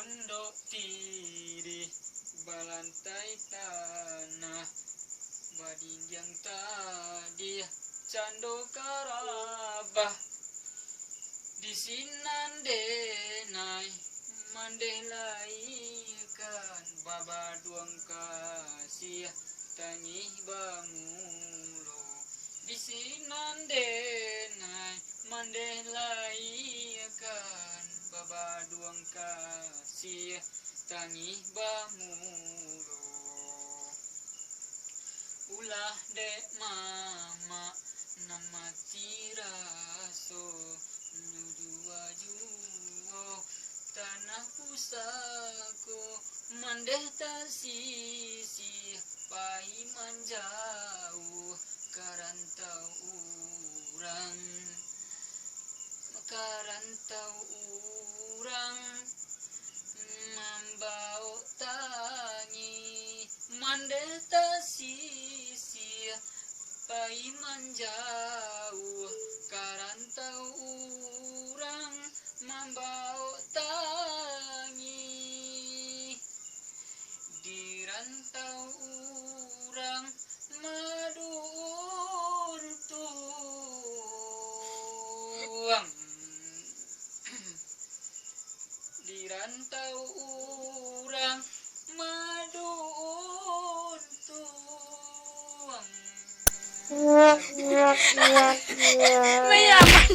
pondok tiri balantai tanah badin yang tadi cando karabah di sinandenai mandelai kan babaduang kasih tangih bangulo di sinandenai mandelai kan babaduang kasih tangih bangulo ulah dek mama nama tiraso nuju-juo tanah pusako mandeh tasisi pai manjauh karantau urang membau tangi mandeh tasisi pai manjauh karantau urang membau tangi di rantau urang madun tuang di rantau urang madun tuang Mayaman.